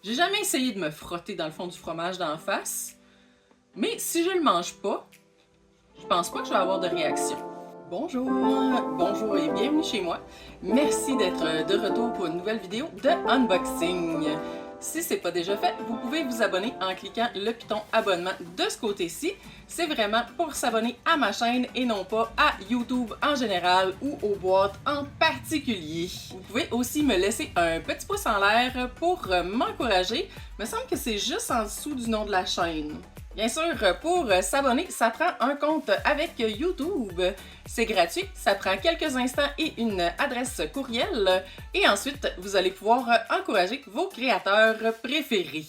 J'ai jamais essayé de me frotter dans le fond du fromage d'en face, mais si je le mange pas, je pense pas que je vais avoir de réaction. Bonjour, bonjour et bienvenue chez moi. Merci d'être de retour pour une nouvelle vidéo de unboxing. Si c'est pas déjà fait, vous pouvez vous abonner en cliquant le piton abonnement de ce côté-ci. C'est vraiment pour s'abonner à ma chaîne et non pas à YouTube en général ou aux boîtes en particulier. Vous pouvez aussi me laisser un petit pouce en l'air pour m'encourager. Il me semble que c'est juste en dessous du nom de la chaîne. Bien sûr, pour s'abonner, ça prend un compte avec YouTube. C'est gratuit, ça prend quelques instants et une adresse courriel. Et ensuite, vous allez pouvoir encourager vos créateurs préférés.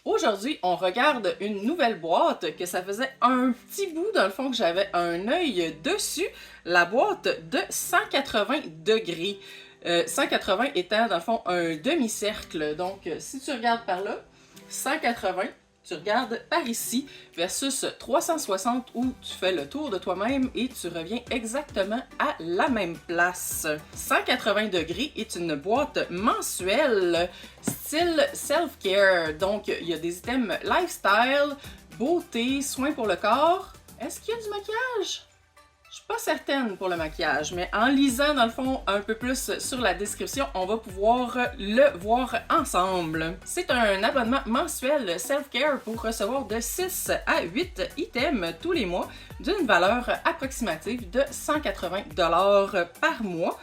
Aujourd'hui, on regarde une nouvelle boîte que ça faisait un petit bout dans le fond que j'avais un œil dessus. La boîte de 180 degrés. 180 étant dans le fond un demi-cercle. Donc, si tu regardes par là, 180. Tu regardes par ici versus 360 où tu fais le tour de toi-même et tu reviens exactement à la même place. 180 degrés est une boîte mensuelle style self-care. Donc, il y a des items lifestyle, beauté, soins pour le corps. Est-ce qu'il y a du maquillage? Je suis pas certaine pour le maquillage, mais en lisant dans le fond un peu plus sur la description, on va pouvoir le voir ensemble. C'est un abonnement mensuel self-care pour recevoir de 6 à 8 items tous les mois d'une valeur approximative de 180 $ par mois.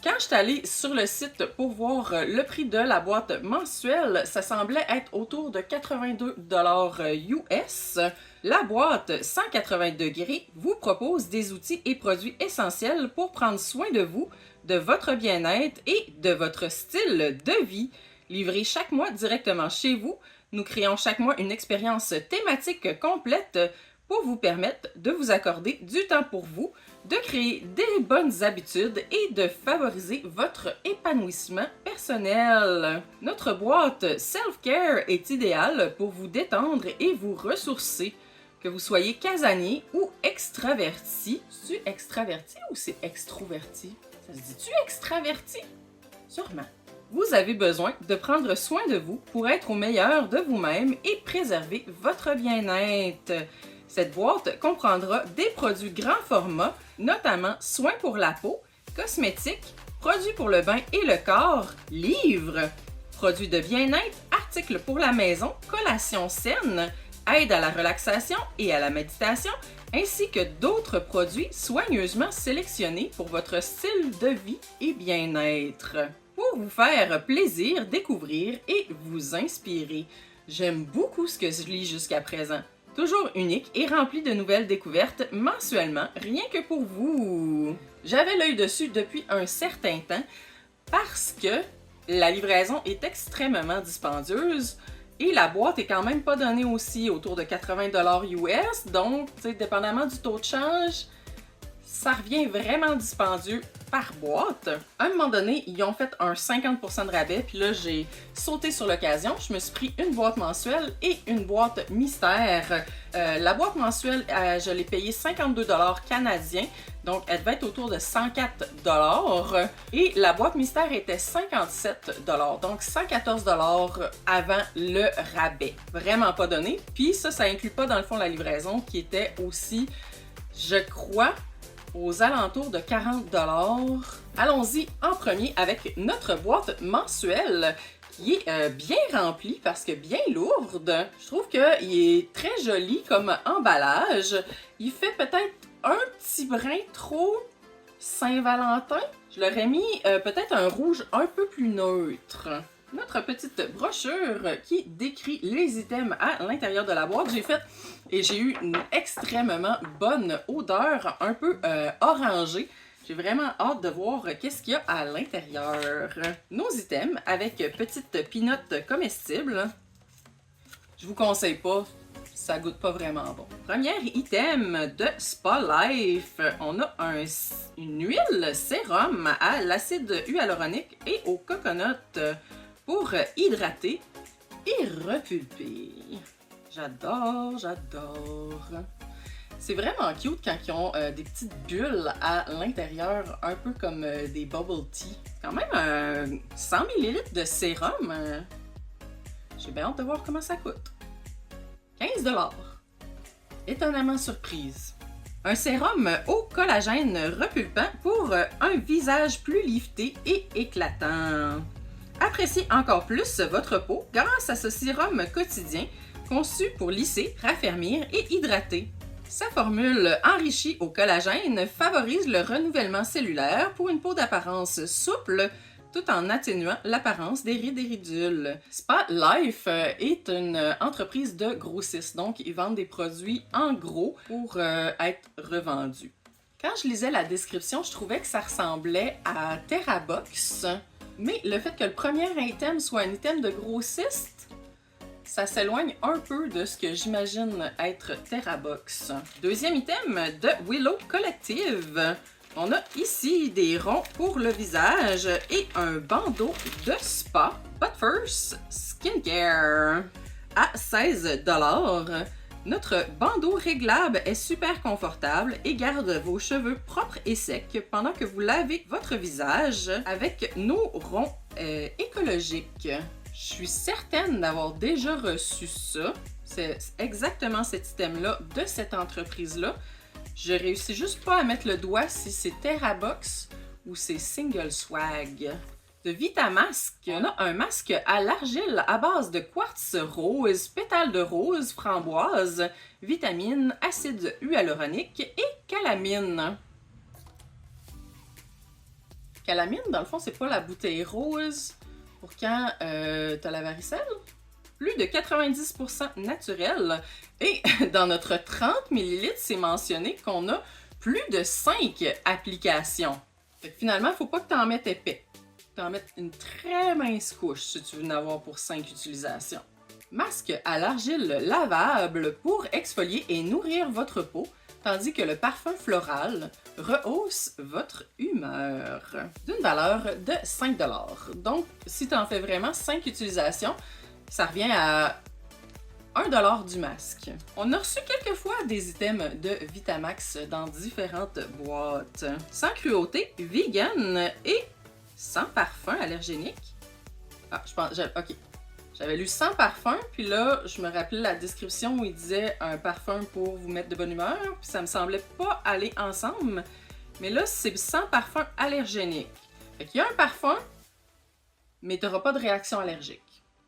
Quand je suis allée sur le site pour voir le prix de la boîte mensuelle, ça semblait être autour de 82 $ US. La boîte 180 degrés vous propose des outils et produits essentiels pour prendre soin de vous, de votre bien-être et de votre style de vie. Livrés chaque mois directement chez vous, nous créons chaque mois une expérience thématique complète pour vous permettre de vous accorder du temps pour vous, de créer des bonnes habitudes et de favoriser votre épanouissement personnel. Notre boîte Self-Care est idéale pour vous détendre et vous ressourcer. Que vous soyez casanier ou extraverti. C'est-tu extraverti ou c'est extroverti? Ça se dit-tu extraverti? Sûrement. Vous avez besoin de prendre soin de vous pour être au meilleur de vous-même et préserver votre bien-être. Cette boîte comprendra des produits grand format, notamment soins pour la peau, cosmétiques, produits pour le bain et le corps, livres, produits de bien-être, articles pour la maison, collations saines, aide à la relaxation et à la méditation, ainsi que d'autres produits soigneusement sélectionnés pour votre style de vie et bien-être. Pour vous faire plaisir, découvrir et vous inspirer. J'aime beaucoup ce que je lis jusqu'à présent. Toujours unique et rempli de nouvelles découvertes mensuellement, rien que pour vous. J'avais l'œil dessus depuis un certain temps parce que la livraison est extrêmement dispendieuse et la boîte est quand même pas donnée aussi autour de 80 $ US, donc dépendamment du taux de change, ça revient vraiment dispendieux par boîte. À un moment donné, ils ont fait un 50% de rabais, puis là, j'ai sauté sur l'occasion. Je me suis pris une boîte mensuelle et une boîte mystère. La boîte mensuelle, je l'ai payée 52 $ canadiens, donc elle devait être autour de 104 $. Et la boîte mystère était 57 $, donc 114 $ avant le rabais. Vraiment pas donné. Puis ça inclut pas dans le fond la livraison qui était aussi, je crois, aux alentours de 40 $. Allons-y en premier avec notre boîte mensuelle qui est bien remplie parce que bien lourde. Je trouve qu'il est très joli comme emballage. Il fait peut-être un petit brin trop Saint-Valentin. Je l'aurais mis peut-être un rouge un peu plus neutre. Notre petite brochure qui décrit les items à l'intérieur de la boîte. J'ai eu une extrêmement bonne odeur, un peu orangée. J'ai vraiment hâte de voir qu'est-ce qu'il y a à l'intérieur. Nos items avec petites peanuts comestibles. Je vous conseille pas, ça goûte pas vraiment bon. Premier item de Spa Life. On a une huile sérum à l'acide hyaluronique et au coconut pour hydrater et repulper. J'adore, j'adore. C'est vraiment cute quand ils ont des petites bulles à l'intérieur, un peu comme des bubble tea. Quand même 100 ml de sérum. J'ai bien hâte de voir comment ça coûte. 15$. Étonnamment surprise. Un sérum au collagène repulpant pour un visage plus lifté et éclatant. Appréciez encore plus votre peau grâce à ce sérum quotidien conçu pour lisser, raffermir et hydrater. Sa formule enrichie au collagène favorise le renouvellement cellulaire pour une peau d'apparence souple tout en atténuant l'apparence des rides et ridules. Spa Life est une entreprise de grossistes, donc ils vendent des produits en gros pour être revendus. Quand je lisais la description, je trouvais que ça ressemblait à TerraBox, mais le fait que le premier item soit un item de grossiste, ça s'éloigne un peu de ce que j'imagine être TerraBox. Deuxième item de Willow Collective. On a ici des ronds pour le visage et un bandeau de spa, But First Skincare, à 16$. Notre bandeau réglable est super confortable et garde vos cheveux propres et secs pendant que vous lavez votre visage avec nos ronds écologiques. Je suis certaine d'avoir déjà reçu ça. C'est exactement cet item-là de cette entreprise-là. Je réussis juste pas à mettre le doigt si c'est TerraBox ou c'est Single Swag. De Vitamasque, on a un masque à l'argile à base de quartz rose, pétales de rose, framboise, vitamine, acide hyaluronique et calamine. Calamine, dans le fond, c'est pas la bouteille rose pour quand t'as la varicelle? Plus de 90% naturel. Et dans notre 30 ml, c'est mentionné qu'on a plus de 5 applications. Fait que finalement, il ne faut pas que tu en mettes épais. Tu en mettes une très mince couche si tu veux en avoir pour 5 utilisations. Masque à l'argile lavable pour exfolier et nourrir votre peau, tandis que le parfum floral rehausse votre humeur. D'une valeur de 5$. Donc, si tu en fais vraiment 5 utilisations, ça revient à 1$ du masque. On a reçu quelques fois des items de Vitamax dans différentes boîtes. Sans cruauté, vegan et sans parfum allergénique. Ah, je pense... OK. J'avais lu sans parfum, puis là, je me rappelais la description où il disait un parfum pour vous mettre de bonne humeur, puis ça me semblait pas aller ensemble. Mais là, c'est sans parfum allergénique. Fait qu'il y a un parfum, mais tu n'auras pas de réaction allergique.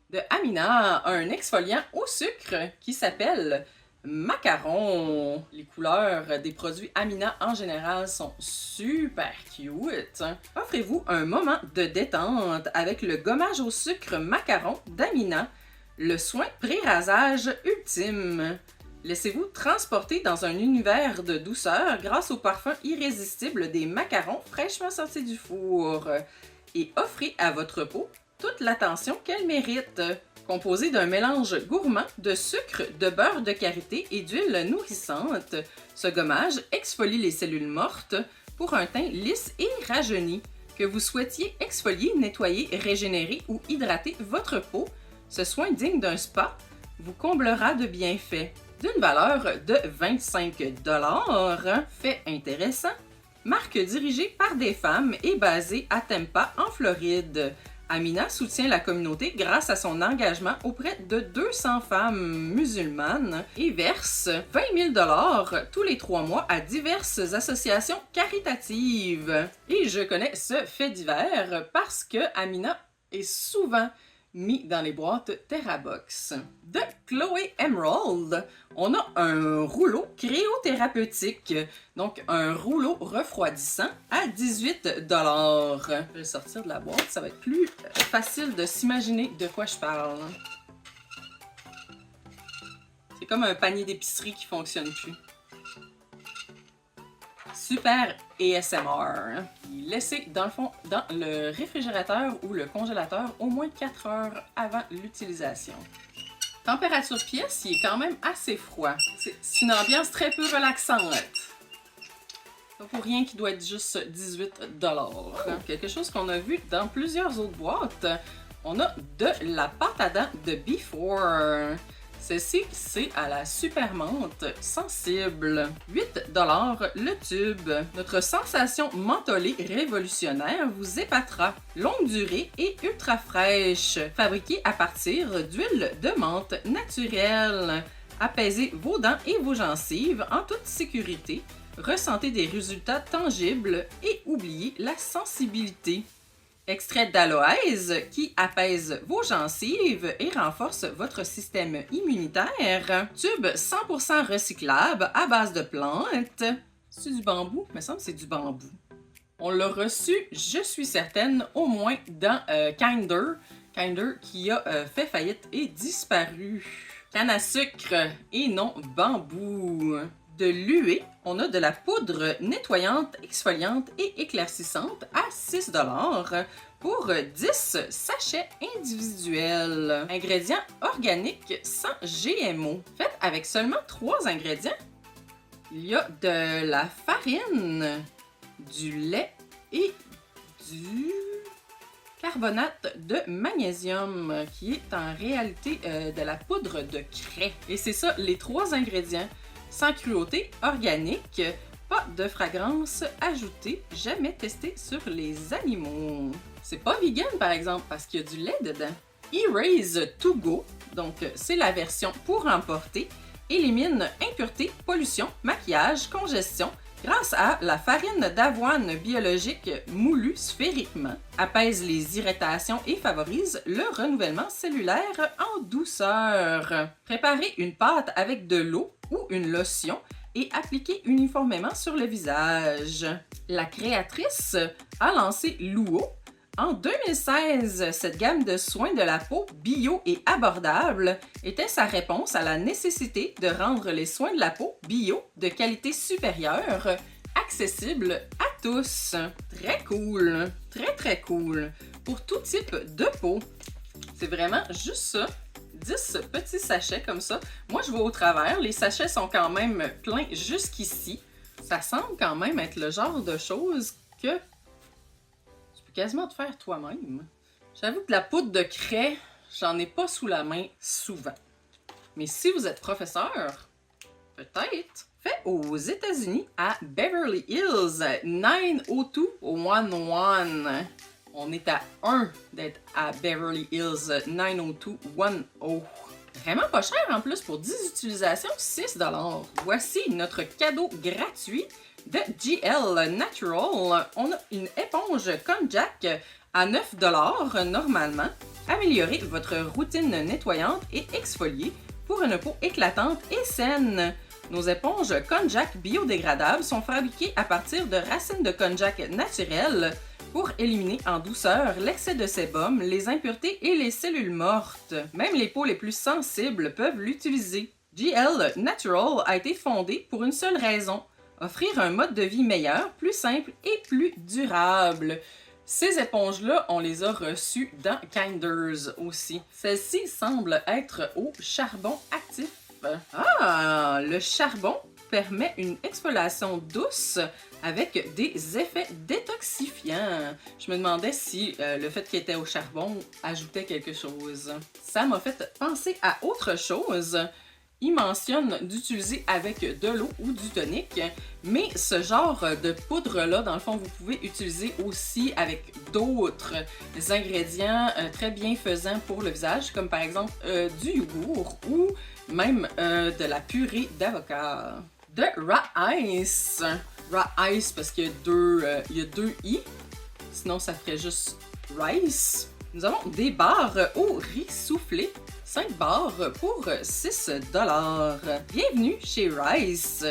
De Amina, un exfoliant au sucre qui s'appelle Macaron. Les couleurs des produits Amina en général sont super cute. Offrez-vous un moment de détente avec le gommage au sucre Macaron d'Amina, le soin pré-rasage ultime. Laissez-vous transporter dans un univers de douceur grâce au parfum irrésistible des macarons fraîchement sortis du four et offrez à votre peau toute l'attention qu'elle mérite. Composé d'un mélange gourmand de sucre, de beurre de karité et d'huile nourrissante, ce gommage exfolie les cellules mortes pour un teint lisse et rajeuni. Que vous souhaitiez exfolier, nettoyer, régénérer ou hydrater votre peau, ce soin digne d'un spa vous comblera de bienfaits. D'une valeur de 25$, fait intéressant. Marque dirigée par des femmes et basée à Tampa, en Floride. Amina soutient la communauté grâce à son engagement auprès de 200 femmes musulmanes et verse 20 000 $ tous les 3 mois à diverses associations caritatives. Et je connais ce fait divers parce que Amina est souvent mis dans les boîtes TerraBox. De Chloé Emerald, on a un rouleau cryothérapeutique, donc un rouleau refroidissant à 18$. Je vais le sortir de la boîte, ça va être plus facile de s'imaginer de quoi je parle. C'est comme un panier d'épicerie qui fonctionne plus. Super ASMR. Laissez dans le fond dans le réfrigérateur ou le congélateur au moins 4 heures avant l'utilisation. Température pièce, il est quand même assez froid. C'est une ambiance très peu relaxante. Pas pour rien qu'il doit être juste 18$. Quelque chose qu'on a vu dans plusieurs autres boîtes. On a de la pâte à dents de Before. Celle-ci, c'est à la super menthe sensible. 8$ le tube. Notre sensation mentholée révolutionnaire vous épatera. Longue durée et ultra fraîche. Fabriquée à partir d'huile de menthe naturelle. Apaisez vos dents et vos gencives en toute sécurité. Ressentez des résultats tangibles et oubliez la sensibilité. Extrait d'aloès qui apaise vos gencives et renforce votre système immunitaire. Tube 100% recyclable à base de plantes. C'est du bambou? Il me semble que c'est du bambou. On l'a reçu, je suis certaine, au moins dans Kinder. Kinder qui a fait faillite et disparu. Canne à sucre et non bambou. De l'huée, on a de la poudre nettoyante, exfoliante et éclaircissante à 6$ pour 10 sachets individuels. Ingrédients organiques sans GMO. Fait avec seulement 3 ingrédients. Il y a de la farine, du lait et du carbonate de magnésium, qui est en réalité de la poudre de craie. Et c'est ça, les 3 ingrédients. Sans cruauté, organique, pas de fragrance ajoutée, jamais testé sur les animaux. C'est pas vegan par exemple parce qu'il y a du lait dedans. Erase to go, donc c'est la version pour emporter, élimine impuretés, pollution, maquillage, congestion grâce à la farine d'avoine biologique moulue sphériquement, apaise les irritations et favorise le renouvellement cellulaire en douceur. Préparez une pâte avec de l'eau ou une lotion et appliquez uniformément sur le visage. La créatrice a lancé Luo. En 2016, cette gamme de soins de la peau bio et abordable était sa réponse à la nécessité de rendre les soins de la peau bio de qualité supérieure, accessibles à tous. Très cool, très cool. Pour tout type de peau. C'est vraiment juste ça. 10 petits sachets comme ça. Moi, je vois au travers. Les sachets sont quand même pleins jusqu'ici. Ça semble quand même être le genre de choses que tu peux quasiment te faire toi-même. J'avoue que la poudre de craie, j'en ai pas sous la main souvent. Mais si vous êtes professeur, peut-être. Fait aux États-Unis à Beverly Hills 90211. On est à 1 d'être à Beverly Hills 90210. Vraiment pas cher en plus pour 10 utilisations, 6$. Voici notre cadeau gratuit de GL Natural. On a une éponge Konjac à 9$ normalement. Améliorez votre routine nettoyante et exfoliez pour une peau éclatante et saine. Nos éponges Konjac biodégradables sont fabriquées à partir de racines de konjac naturelles pour éliminer en douceur l'excès de sébum, les impuretés et les cellules mortes. Même les peaux les plus sensibles peuvent l'utiliser. GL Natural a été fondé pour une seule raison, offrir un mode de vie meilleur, plus simple et plus durable. Ces éponges-là, on les a reçues dans Kinders aussi. Celle-ci semble être au charbon actif. Ah, le charbon permet une exfoliation douce avec des effets détoxifiants. Je me demandais si le fait qu'il était au charbon ajoutait quelque chose. Ça m'a fait penser à autre chose. Il mentionne d'utiliser avec de l'eau ou du tonique, mais ce genre de poudre-là, dans le fond, vous pouvez utiliser aussi avec d'autres ingrédients très bienfaisants pour le visage, comme par exemple du yogourt ou même de la purée d'avocat. De Raw Ice. Raw Ice parce qu'il y a deux i, sinon ça ferait juste rice. Nous avons des barres au riz soufflé. 5 barres pour 6$. Bienvenue chez Rice,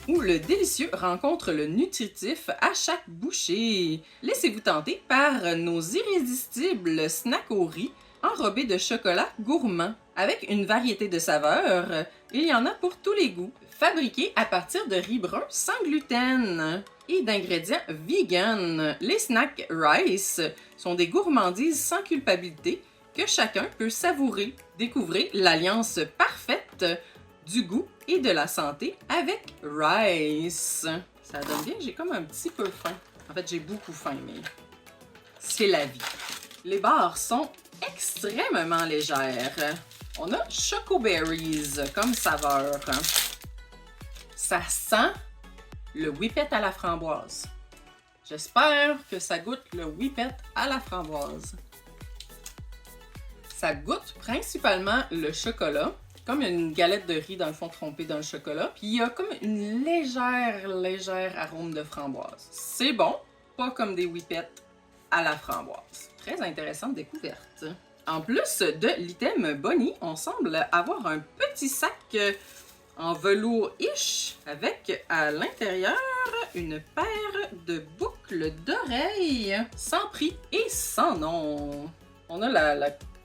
où le délicieux rencontre le nutritif à chaque bouchée. Laissez-vous tenter par nos irrésistibles snacks au riz enrobés de chocolat gourmand. Avec une variété de saveurs, il y en a pour tous les goûts. Fabriqués à partir de riz brun sans gluten et d'ingrédients vegan. Les snacks Rice sont des gourmandises sans culpabilité que chacun peut savourer. Découvrez l'alliance parfaite du goût et de la santé avec Rice. Ça donne bien, j'ai comme un petit peu faim. En fait, j'ai beaucoup faim, mais c'est la vie. Les barres sont extrêmement légères. On a Choco Berries comme saveur. Ça sent le whippet à la framboise. J'espère que ça goûte le whippet à la framboise. Ça goûte principalement le chocolat, comme une galette de riz dans le fond trempée dans le chocolat. Puis il y a comme une légère arôme de framboise. C'est bon, pas comme des whippets à la framboise. Très intéressante découverte. En plus de l'item Bonnie, on semble avoir un petit sac en velours-ish avec à l'intérieur une paire de boucles d'oreilles sans prix et sans nom. On a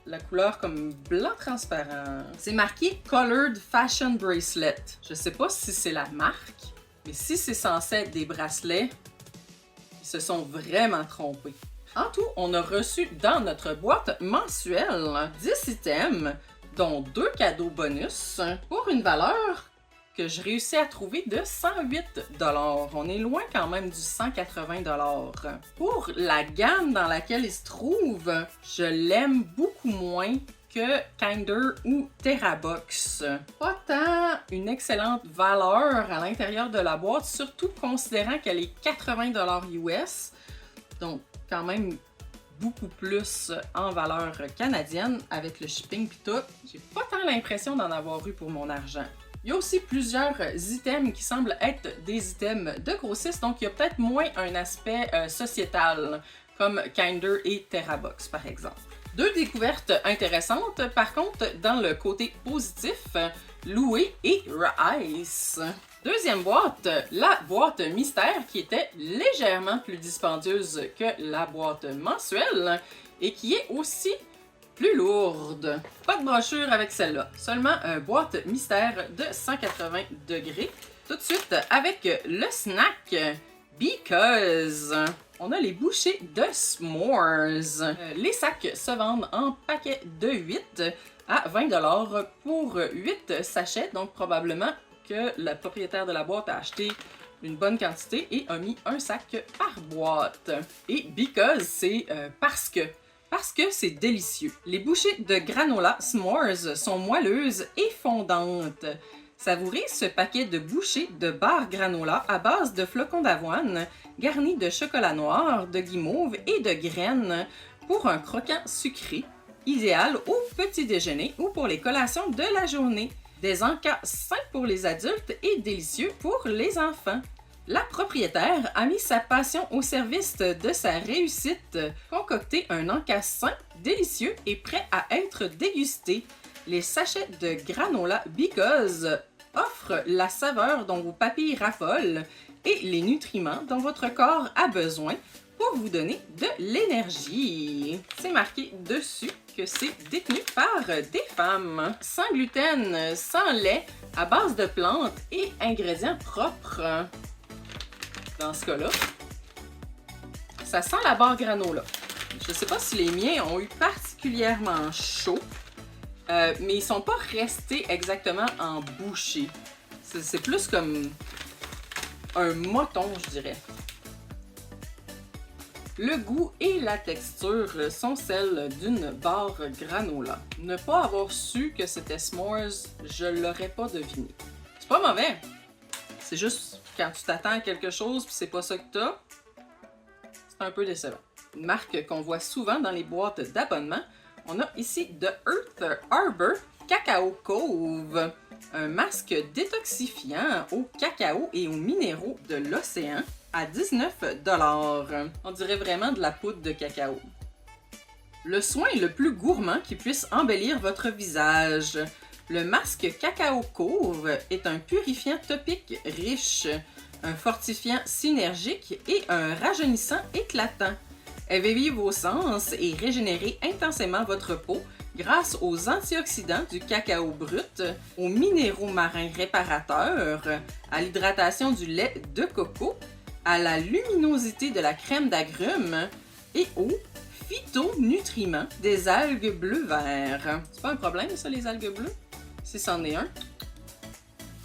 la couleur comme blanc transparent. C'est marqué Colored Fashion Bracelet. Je sais pas si c'est la marque, mais si c'est censé être des bracelets, ils se sont vraiment trompés. En tout, on a reçu dans notre boîte mensuelle 10 items, dont 2 cadeaux bonus, pour une valeur que je réussis à trouver de 108 $. On est loin quand même du 180 $. Pour la gamme dans laquelle il se trouve, je l'aime beaucoup moins que Kinder ou TerraBox. Pas tant une excellente valeur à l'intérieur de la boîte, surtout considérant qu'elle est 80 $ US. Donc, quand même beaucoup plus en valeur canadienne avec le shipping pis tout. J'ai pas tant l'impression d'en avoir eu pour mon argent. Il y a aussi plusieurs items qui semblent être des items de grossistes, donc il y a peut-être moins un aspect sociétal, comme Kinder et TerraBox par exemple. 2 découvertes intéressantes, par contre, dans le côté positif, Loué et Rice. Deuxième boîte, la boîte mystère qui était légèrement plus dispendieuse que la boîte mensuelle et qui est aussi plus lourde. Pas de brochure avec celle-là, seulement une boîte mystère de 180 degrés. Tout de suite avec le snack Because. On a les bouchées de s'mores. Les sacs se vendent en paquet de 8 à 20 $ pour 8 sachets, donc probablement que le propriétaire de la boîte a acheté une bonne quantité et a mis un sac par boîte. Et because, c'est parce que c'est délicieux. Les bouchées de granola s'mores sont moelleuses et fondantes. Savourez ce paquet de bouchées de barres granola à base de flocons d'avoine, garnis de chocolat noir, de guimauve et de graines pour un croquant sucré, idéal au petit déjeuner ou pour les collations de la journée. Des encas sains pour les adultes et délicieux pour les enfants. La propriétaire a mis sa passion au service de sa réussite, concocté un encas sain, délicieux et prêt à être dégusté. Les sachets de granola Because offrent la saveur dont vos papilles raffolent et les nutriments dont votre corps a besoin pour vous donner de l'énergie. C'est marqué dessus que c'est détenu par des femmes. Sans gluten, sans lait, à base de plantes et ingrédients propres. Dans ce cas-là, ça sent la barre granola. Je ne sais pas si les miens ont eu particulièrement chaud, mais ils sont pas restés exactement en bouchée. C'est plus comme un moton, je dirais. Le goût et la texture sont celles d'une barre granola. Ne pas avoir su que c'était s'mores, je l'aurais pas deviné. C'est pas mauvais. C'est juste quand tu t'attends à quelque chose puis c'est pas ça que t'as, c'est un peu décevant. Une marque qu'on voit souvent dans les boîtes d'abonnement, on a ici The Earth Harbor Cacao Cove, un masque détoxifiant au cacao et aux minéraux de l'océan à 19 $. On dirait vraiment de la poudre de cacao. Le soin le plus gourmand qui puisse embellir votre visage. Le masque Cacao Cove est un purifiant topique riche, un fortifiant synergique et un rajeunissant éclatant. Éveillez vos sens et régénérez intensément votre peau grâce aux antioxydants du cacao brut, aux minéraux marins réparateurs, à l'hydratation du lait de coco, à la luminosité de la crème d'agrumes et aux phytonutriments des algues bleu-vert. C'est pas un problème ça, les algues bleues? Si c'en est un,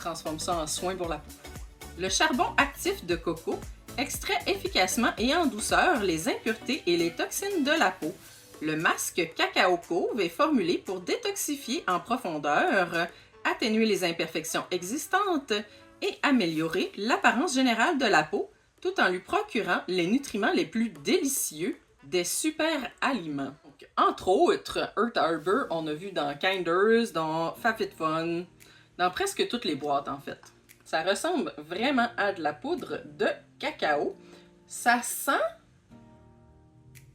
transforme ça en soin pour la peau. Le charbon actif de coco extrait efficacement et en douceur les impuretés et les toxines de la peau, Le masque Cacao Cove est formulé pour détoxifier en profondeur, atténuer les imperfections existantes et améliorer l'apparence générale de la peau, tout en lui procurant les nutriments les plus délicieux des super aliments. Donc, entre autres, Earth Harbor, on a vu dans Kinders, dans FabFitFun, dans presque toutes les boîtes en fait. Ça ressemble vraiment à de la poudre de cacao. Ça sent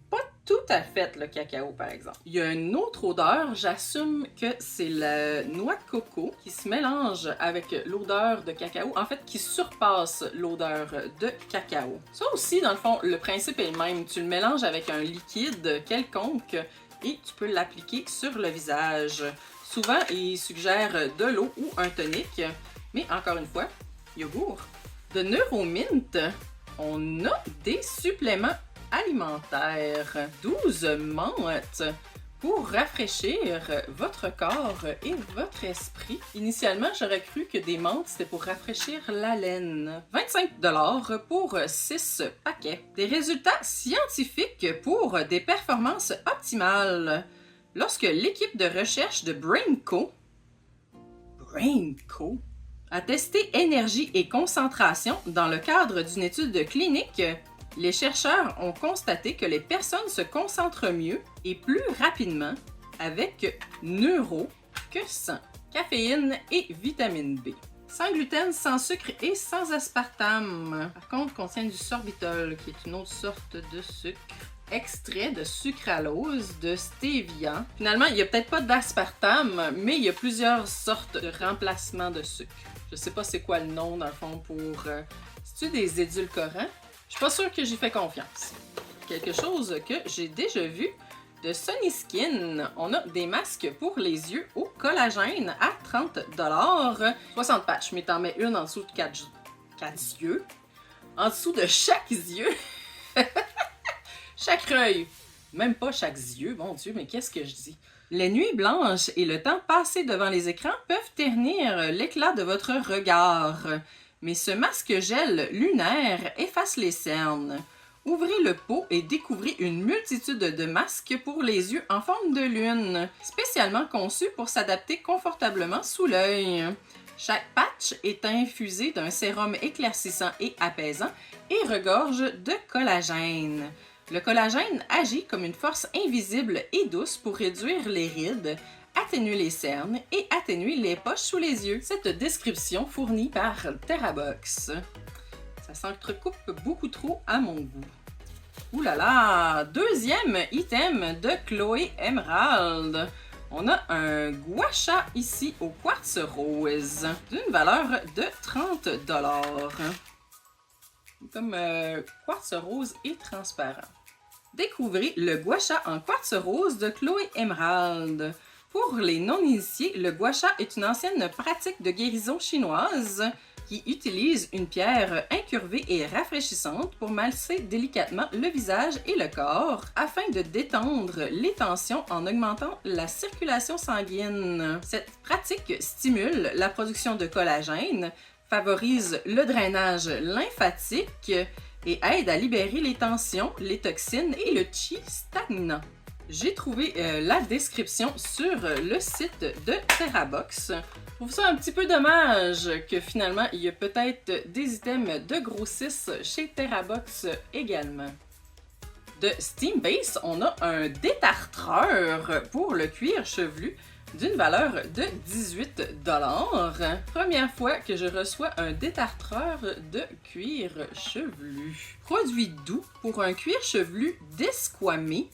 pas tout à fait le cacao, par exemple. Il y a une autre odeur, j'assume que c'est la noix de coco qui se mélange avec l'odeur de cacao, en fait qui surpasse l'odeur de cacao. Ça aussi, dans le fond, le principe est le même. Tu le mélanges avec un liquide quelconque et tu peux l'appliquer sur le visage. Souvent, ils suggèrent de l'eau ou un tonique, mais encore une fois, yogourt. De Neuromint, on a des suppléments alimentaires. 12 menthes pour rafraîchir votre corps et votre esprit. Initialement, j'aurais cru que des menthes, c'était pour rafraîchir la laine. 25$ pour 6 paquets. Des résultats scientifiques pour des performances optimales. Lorsque l'équipe de recherche de Brainco a testé énergie et concentration dans le cadre d'une étude clinique, les chercheurs ont constaté que les personnes se concentrent mieux et plus rapidement avec neuro que sans caféine et vitamine B. Sans gluten, sans sucre et sans aspartame. Par contre, contient du sorbitol, qui est une autre sorte de sucre. Extrait de sucralose, de stevia. Finalement, il n'y a peut-être pas d'aspartame, mais il y a plusieurs sortes de remplacements de sucre. Je sais pas c'est quoi le nom, dans le fond, pour... C'est-tu des édulcorants? Je suis pas sûre que j'y fais confiance. Quelque chose que j'ai déjà vu de Sunny Skin. On a des masques pour les yeux au collagène à 30$. 60 patchs, mais t'en mets une en dessous de 4 yeux. En dessous de chaque yeux. Chaque œil. Même pas chaque yeux, mon Dieu, mais qu'est-ce que je dis? Les nuits blanches et le temps passé devant les écrans peuvent ternir l'éclat de votre regard. Mais ce masque gel lunaire efface les cernes. Ouvrez le pot et découvrez une multitude de masques pour les yeux en forme de lune, spécialement conçus pour s'adapter confortablement sous l'œil. Chaque patch est infusé d'un sérum éclaircissant et apaisant et regorge de collagène. Le collagène agit comme une force invisible et douce pour réduire les rides, atténuer les cernes et atténuer les poches sous les yeux. Cette description fournie par TerraBox. Ça s'entrecoupe beaucoup trop à mon goût. Ouh là là! Deuxième item de Chloé Emerald. On a un gua sha ici au quartz rose d'une valeur de 30$. Comme quartz rose et transparent. Découvrez le gua sha en quartz rose de Chloé Emerald. Pour les non-initiés, le gua sha est une ancienne pratique de guérison chinoise qui utilise une pierre incurvée et rafraîchissante pour masser délicatement le visage et le corps afin de détendre les tensions en augmentant la circulation sanguine. Cette pratique stimule la production de collagène, favorise le drainage lymphatique et aide à libérer les tensions, les toxines et le chi stagnant. J'ai trouvé la description sur le site de TerraBox. Je trouve ça un petit peu dommage que finalement il y a peut-être des items de grossistes chez TerraBox également. De Steambase, on a un détartreur pour le cuir chevelu d'une valeur de 18$. Première fois que je reçois un détartreur de cuir chevelu. Produit doux pour un cuir chevelu desquamé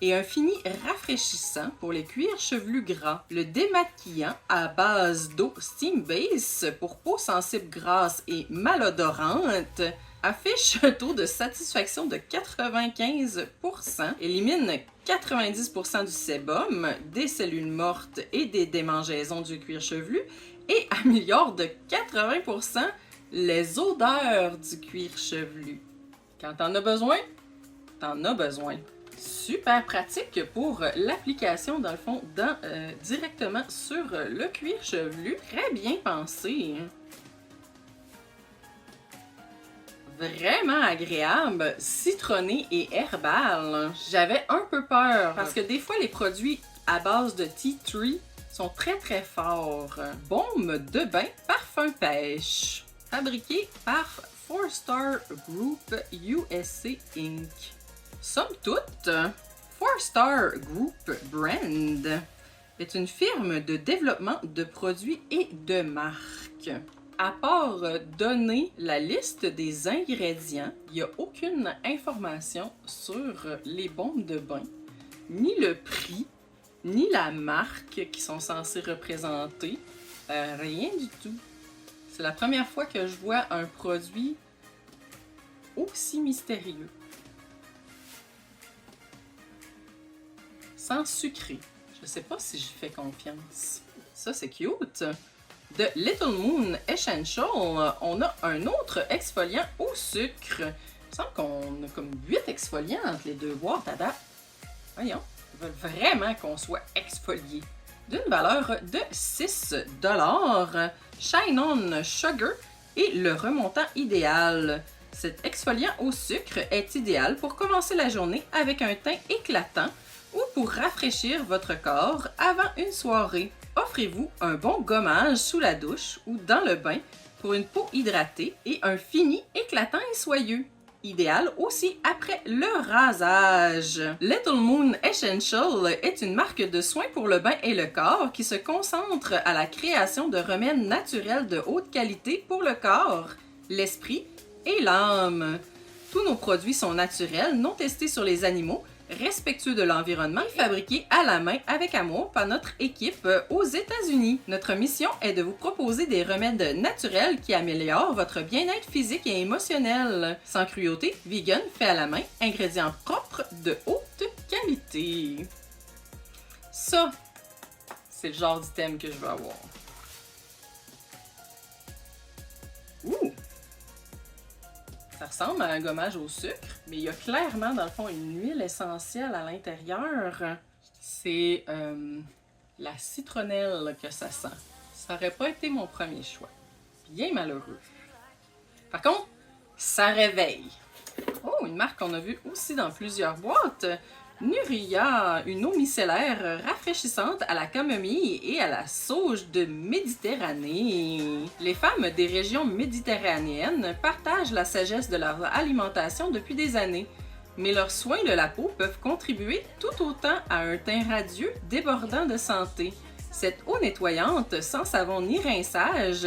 et un fini rafraîchissant pour les cuirs chevelus gras. Le démaquillant à base d'eau Steambase pour peau sensible grasse et malodorante affiche un taux de satisfaction de 95%, élimine 90% du sébum, des cellules mortes et des démangeaisons du cuir chevelu et améliore de 80% les odeurs du cuir chevelu. Quand t'en as besoin, t'en as besoin. Super pratique pour l'application, dans le fond, directement sur le cuir chevelu. Très bien pensé. vraiment agréable, citronné et herbal. J'avais un peu peur parce que des fois les produits à base de tea tree sont très forts. Baume de bain parfum pêche, fabriqué par 4-Star Group USA Inc. Somme toute, 4-Star Group Brand est une firme de développement de produits et de marques. À part donner la liste des ingrédients, il n'y a aucune information sur les baumes de bain, ni le prix, ni la marque qui sont censés représenter. Rien du tout. C'est la première fois que je vois un produit aussi mystérieux. Sans sucré. Je sais pas si j'y fais confiance. Ça, c'est cute. De Little Moon Essential, on a un autre exfoliant au sucre. Il me semble qu'on a comme 8 exfoliants entre les deux boîtes à date. Voyons, ils veulent vraiment qu'on soit exfolié. D'une valeur de 6 $. Shine On Sugar est le remontant idéal. Cet exfoliant au sucre est idéal pour commencer la journée avec un teint éclatant ou pour rafraîchir votre corps avant une soirée. Offrez-vous un bon gommage sous la douche ou dans le bain pour une peau hydratée et un fini éclatant et soyeux. Idéal aussi après le rasage. Little Moon Essential est une marque de soins pour le bain et le corps qui se concentre à la création de remèdes naturels de haute qualité pour le corps, l'esprit et l'âme. Tous nos produits sont naturels, non testés sur les animaux, respectueux de l'environnement et fabriqués à la main avec amour par notre équipe aux États-Unis. Notre mission est de vous proposer des remèdes naturels qui améliorent votre bien-être physique et émotionnel. Sans cruauté, vegan, fait à la main, ingrédients propres de haute qualité. Ça, c'est le genre d'item que je veux avoir. Ouh! Ça ressemble à un gommage au sucre, mais il y a clairement, dans le fond, une huile essentielle à l'intérieur. C'est la citronnelle que ça sent. Ça n'aurait pas été mon premier choix. Bien malheureux. Par contre, ça réveille. Oh, une marque qu'on a vue aussi dans plusieurs boîtes. Nuria, une eau micellaire rafraîchissante à la camomille et à la sauge de Méditerranée. Les femmes des régions méditerranéennes partagent la sagesse de leur alimentation depuis des années, mais leurs soins de la peau peuvent contribuer tout autant à un teint radieux débordant de santé. Cette eau nettoyante, sans savon ni rinçage,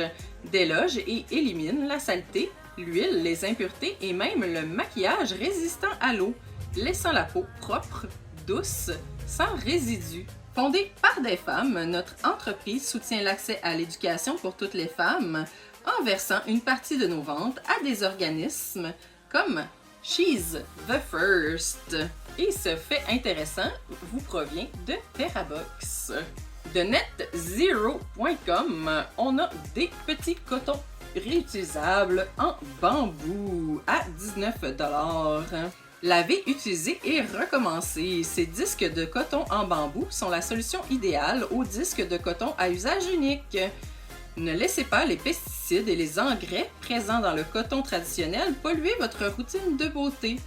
déloge et élimine la saleté, l'huile, les impuretés et même le maquillage résistant à l'eau, laissant la peau propre, douce, sans résidus. Fondée par des femmes, notre entreprise soutient l'accès à l'éducation pour toutes les femmes en versant une partie de nos ventes à des organismes comme She's the First. Et ce fait intéressant vous provient de TerraBox. De netzero.com, on a des petits cotons réutilisables en bambou à 19 $. Laver, utiliser et recommencer. Ces disques de coton en bambou sont la solution idéale aux disques de coton à usage unique. Ne laissez pas les pesticides et les engrais présents dans le coton traditionnel polluer votre routine de beauté.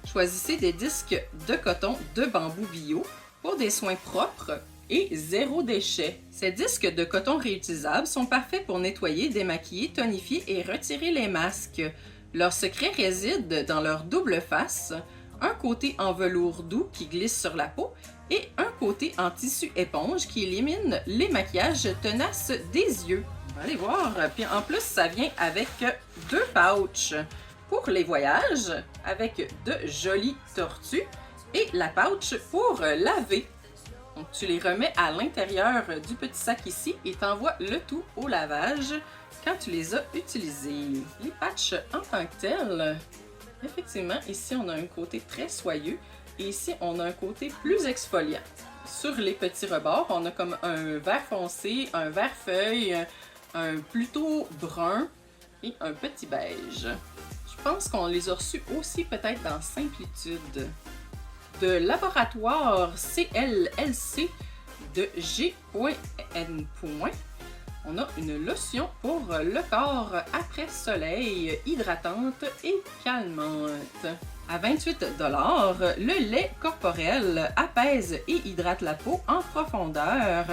Choisissez des disques de coton de bambou bio pour des soins propres et zéro déchet. Ces disques de coton réutilisables sont parfaits pour nettoyer, démaquiller, tonifier et retirer les masques. Leur secret réside dans leur double face, un côté en velours doux qui glisse sur la peau et un côté en tissu éponge qui élimine les maquillages tenaces des yeux. On va aller voir. Puis en plus, ça vient avec 2 pouches pour les voyages avec de jolies tortues et la pouch pour laver. Donc tu les remets à l'intérieur du petit sac ici et t'envoies le tout au lavage quand tu les as utilisés. Les patchs en tant que tels, effectivement, ici on a un côté très soyeux et ici on a un côté plus exfoliant. Sur les petits rebords, on a comme un vert foncé, un vert feuille, un plutôt brun et un petit beige. Je pense qu'on les a reçus aussi peut-être dans Simplitude. De laboratoire CLLC de G.N. On a une lotion pour le corps après soleil, hydratante et calmante. À 28 $, le lait corporel apaise et hydrate la peau en profondeur,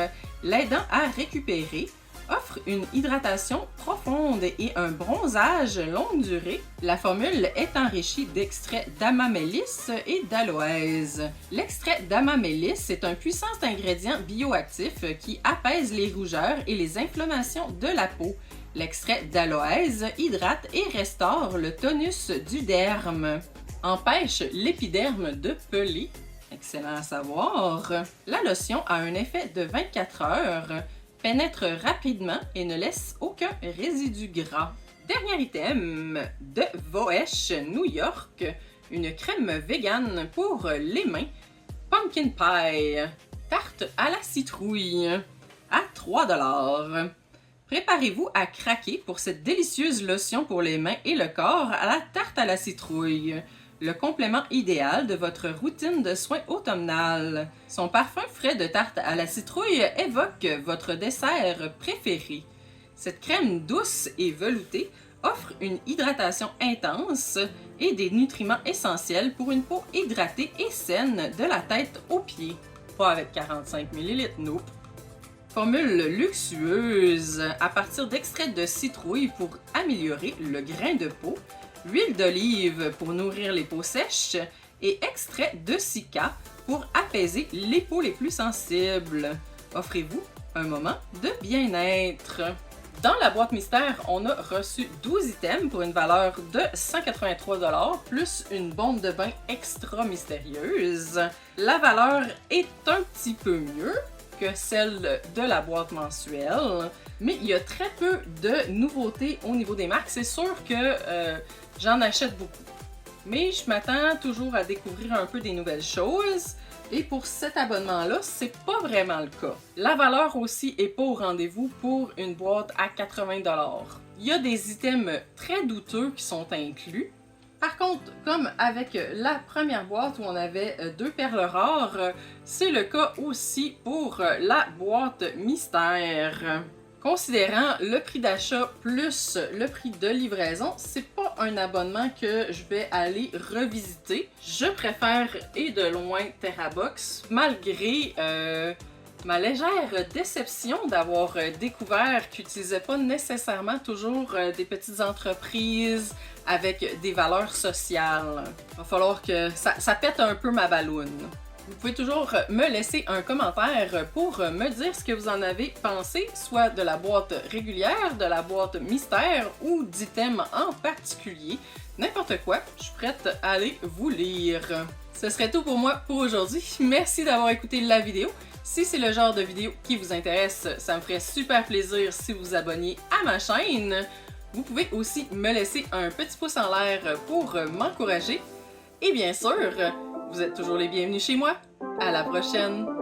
l'aidant à récupérer, offre une hydratation profonde et un bronzage longue durée. La formule est enrichie d'extraits d'amamélis et d'aloès. L'extrait d'amamélis est un puissant ingrédient bioactif qui apaise les rougeurs et les inflammations de la peau. L'extrait d'aloès hydrate et restaure le tonus du derme. Empêche l'épiderme de peler. Excellent à savoir. La lotion a un effet de 24 heures, pénètre rapidement et ne laisse aucun résidu gras. Dernier item de Voesh New York, une crème végane pour les mains, Pumpkin Pie, tarte à la citrouille, à 3 $. Préparez-vous à craquer pour cette délicieuse lotion pour les mains et le corps à la tarte à la citrouille. Le complément idéal de votre routine de soins automnale. Son parfum frais de tarte à la citrouille évoque votre dessert préféré. Cette crème douce et veloutée offre une hydratation intense et des nutriments essentiels pour une peau hydratée et saine de la tête aux pieds. Pas avec 45 ml, nope. Formule luxueuse à partir d'extraits de citrouille pour améliorer le grain de peau, huile d'olive pour nourrir les peaux sèches et extrait de cica pour apaiser les peaux les plus sensibles. Offrez-vous un moment de bien-être. Dans la boîte mystère, on a reçu 12 items pour une valeur de 183 $ plus une bombe de bain extra mystérieuse. La valeur est un petit peu mieux que celle de la boîte mensuelle, mais il y a très peu de nouveautés au niveau des marques. C'est sûr que j'en achète beaucoup, mais je m'attends toujours à découvrir un peu des nouvelles choses. Et pour cet abonnement-là, c'est pas vraiment le cas. La valeur aussi est pas au rendez-vous pour une boîte à 80 $. Il y a des items très douteux qui sont inclus. Par contre, comme avec la première boîte où on avait 2 perles rares, c'est le cas aussi pour la boîte mystère. Considérant le prix d'achat plus le prix de livraison, c'est pas un abonnement que je vais aller revisiter. Je préfère et de loin TerraBox, malgré ma légère déception d'avoir découvert qu'ils n'utilisaient pas nécessairement toujours des petites entreprises avec des valeurs sociales. Il va falloir que ça pète un peu ma balloune. Vous pouvez toujours me laisser un commentaire pour me dire ce que vous en avez pensé, soit de la boîte régulière, de la boîte mystère ou d'items en particulier. N'importe quoi, je suis prête à aller vous lire. Ce serait tout pour moi pour aujourd'hui. Merci d'avoir écouté la vidéo. Si c'est le genre de vidéo qui vous intéresse, ça me ferait super plaisir si vous vous abonniez à ma chaîne. Vous pouvez aussi me laisser un petit pouce en l'air pour m'encourager. Et bien sûr, vous êtes toujours les bienvenus chez moi. À la prochaine!